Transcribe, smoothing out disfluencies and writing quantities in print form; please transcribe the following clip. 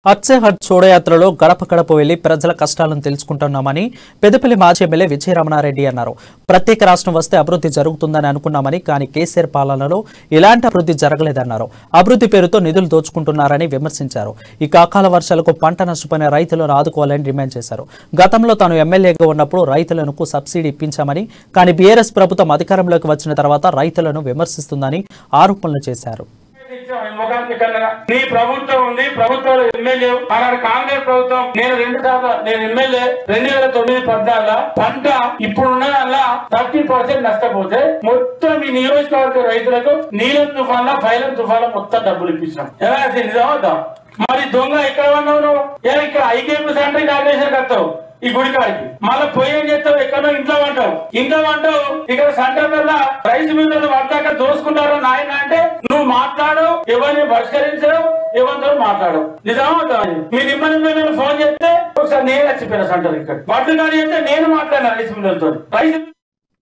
హత్సే hot చోడయాత్రలో గడప గడప వెళ్లి ప్రజల కష్టాలను తెలుసుకుంటున్నామని పెద్దపల్లి మాజీ ఎమ్మెల్యే విజయరమణారెడ్డి అన్నారు. ప్రత్యేక రాష్ట్రం వస్తే అభివృద్ధి జరుగుతుందని అనుకున్నామని, కానీ కేసీఆర్ పాలనలో ఎలాంటి అభివృద్ధి జరగలేదన్నారు. అభివృద్ధి పేరుతో నిధులు దోచుకుంటున్నారని విమర్శించారు. ఈ అకాల వర్షాలకు పంట నష్టపోయిన రైతులను ఆదుకోవాలని డిమాండ్ చేశారు. గతంలో తాను ఎమ్మెల్యేగా ఉన్నప్పుడు రైతులకు సబ్సిడీ ఇప్పించామని, కానీ బీఆర్ఎస్ ప్రభుత్వం అధికారంలోకి వచ్చిన తర్వాత రైతులను విమర్శిస్తుందని ఆరోపణలు చేశారు. నీ ప్రభుత్వం ఉంది, ప్రభుత్వంలో ఎమ్మెల్యే ఆనాడు కాంగ్రెస్ ప్రభుత్వం. నేను 2 సార్లు ఎమ్మెల్యే 2009-14 పంట ఇప్పుడున్న 30% నష్టపోతే మొత్తం ఈ నియోజకవర్గ రైతులకు నీలం తుఫాన్ల ఫైలం తుఫాన్ల మొత్తం డబ్బులు ఇప్పించాం. ఎలా నిజమవుతా? మరి దొంగ ఎక్కడ ఉన్నావు నువ్వు? ఇక్కడ ఐకేపీ సెంటర్ ఇనాగ్రేషన్ కడతావు ఈ గుడికాడికి, మళ్ళీ పోయి ఏం చేస్తావు? ఎక్కడో ఇంట్లో అంటావు ఇక్కడ సెంటర్ వల్ల రైతు మీద వర్తాక దోసుకుంటారు నాయన అంటే నువ్వు మాట్లాడు, ఎవరిని పరిష్కరించవు, ఎవరితో మాట్లాడవు. నిజమవుతా? మీ నిమ్మ ఫోన్ చేస్తే ఒకసారి నేను వచ్చిపోయిన సెంటర్ ఇక్కడ వడ్లు కానీ చెప్తే నేను మాట్లాడినా రైతు మిల్లలతో.